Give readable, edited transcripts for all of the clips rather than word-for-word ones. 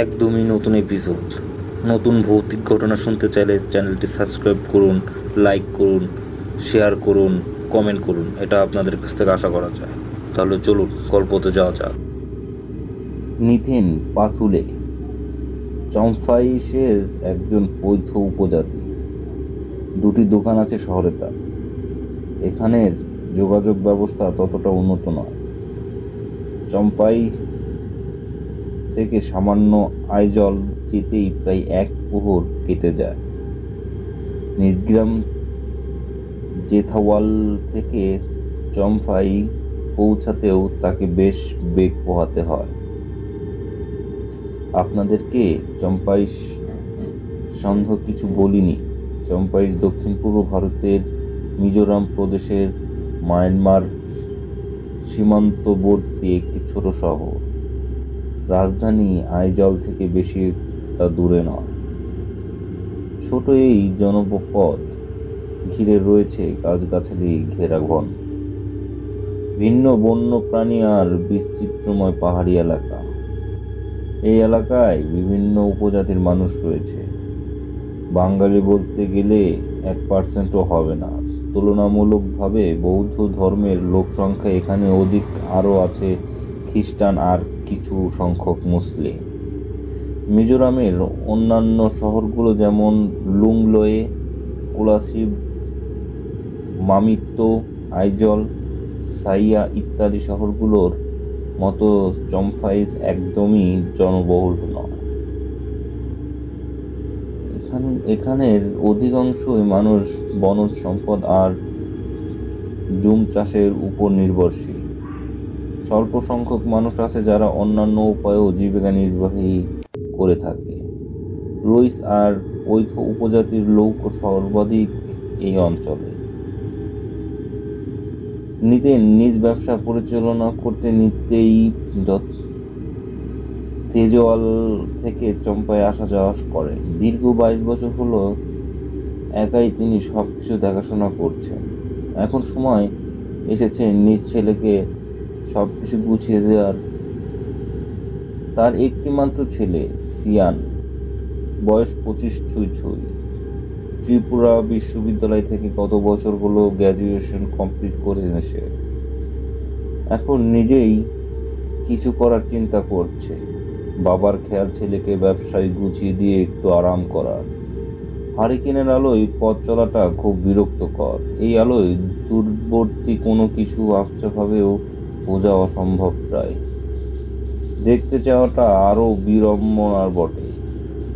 একদমই নতুন এপিসোড। নতুন ভৌতিক ঘটনা শুনতে চাইলে চ্যানেলটি সাবস্ক্রাইব করুন, লাইক করুন, শেয়ার করুন, কমেন্ট করুন। এটা আপনাদের কাছ থেকে আশা করা যায়। তাহলে চলুন গল্পতে যাওয়া যাক। নিথেন পাথুলে চম্ফাইশের একজন বৈধ উপজাতি। দুটি দোকান আছে শহরে তার। এখানের যোগাযোগ ব্যবস্থা ততটা উন্নত নয়। চম্পাই থেকে সামান্য আইজল যেতেই প্রায় এক প্রহর কেটে যায়। নিজগ্রাম জেথাওয়াল থেকে চম্পাই পৌঁছাতেও তাকে বেশ বেগ পোহাতে হয়। আপনাদেরকে চম্পাইশ সন্দেহ কিছু বলিনি। চম্পাইশ দক্ষিণ পূর্ব ভারতের মিজোরাম প্রদেশের মায়ানমার সীমান্তবর্তী একটি ছোট শহর। রাজধানী আইজল থেকে বেশি তা দূরে নয়। ছোট এই জনপদ ঘিরে রয়েছে গাছগাছালি ঘেরা ঘন, ভিন্ন বন্য প্রাণী আর বিচিত্রময় পাহাড়ি এলাকা। এই এলাকায় বিভিন্ন উপজাতির মানুষ রয়েছে। বাঙালি বলতে গেলে 1%ও হবে না। তুলনামূলকভাবে বৌদ্ধ ধর্মের লোক সংখ্যা এখানে অধিক। আরও আছে খ্রিস্টান আর কিছু সংখ্যক মুসলিম। মিজোরামের অন্যান্য শহরগুলো যেমন লুংলোয়ে, কোলাসিব, মামিত্তো, আইজল, সাইয়া ইত্যাদি শহরগুলোর মতো চম্ফাইশ একদমই জনবহুল নয়। এখানের অধিকাংশই মানুষ বনজ সম্পদ আর জুম চাষের উপর নির্ভরশীল। স্বল্প সংখ্যক মানুষ আছে যারা অন্যান্য উপায়েও জীবিকা নির্বাহ করে থাকে। লুইস আর বৈধ উপজাতির লোক সর্বাধিক এই অঞ্চলে। নিজ ব্যবসা পরিচালনা করতে নিতেই তেজওয়াল থেকে চম্পায় আসা যাওয়া করে। দীর্ঘ 22 বছর হলো একাই তিনি সবকিছু দেখাশোনা করছেন। এখন সময় এসেছে নিজ ছেলেকে সবকিছু গুছিয়ে দেওয়ার। তার একটি মাত্র ছেলে সিয়ান, বয়স 25 ছুঁই ছুঁই। ত্রিপুরা বিশ্ববিদ্যালয় থেকে গত বছর হলো গ্র্যাজুয়েশন কমপ্লিট করেছে সে। এখন নিজেই কিছু করার চিন্তা করছে। বাবার খেয়াল ছেলেকে ব্যবসায় গুছিয়ে দিয়ে একটু আরাম করার। হারিকেনের আলোয় পথ চলাটা খুব বিরক্তকর। এই আলোয় দূরবর্তী কোনো কিছু আবছাভাবেও বোঝা অসম্ভব প্রায়। দেখতে চাওয়াটা আরও বিড়ম্বনার বটে।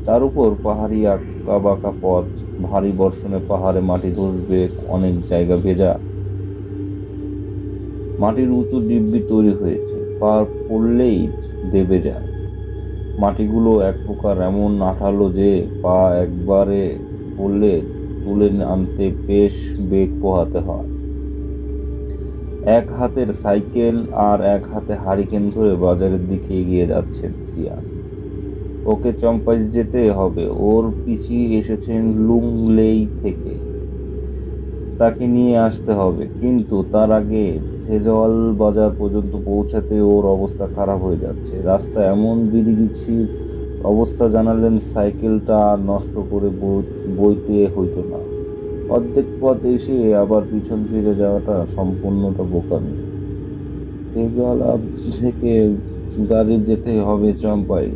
তার উপর পাহাড়ি আঁকা বাঁকা পথ, ভারী বর্ষণে পাহাড়ে মাটি ধসবে, অনেক জায়গা ভেজা। মাটির উঁচু ডিব্বি তৈরি হয়েছে, পা পড়লেই দেবে যায়। মাটিগুলো এক প্রকার এমন আঠালো যে পা একবারে পড়লে তুলে আনতে বেশ বেগ পোহাতে হয়। এক হাতের সাইকেল আর এক হাতে হারিকেন ধরে বাজারের দিকে এগিয়ে যাচ্ছেন সিয়ান। ওকে চম্পাইশ যেতে হবে। ওর পিসি এসেছেন লুংলেই থেকে। তাকে নিয়ে আসতে হবে, কিন্তু তার আগে থেজওয়াল বাজার পর্যন্ত পৌঁছাতে ওর অবস্থা খারাপ হয়ে যাচ্ছে। রাস্তা এমন বিড়িবিছির অবস্থা জানালেন সাইকেলটা আর নষ্ট করে বইতে হইতো না। অর্ধেক পথ এসে আবার পিছন ফিরে যাওয়াটা সম্পূর্ণটা বোকামি। থেজওয়ালা থেকে গাড়ি যেতে হবে চম্পাই।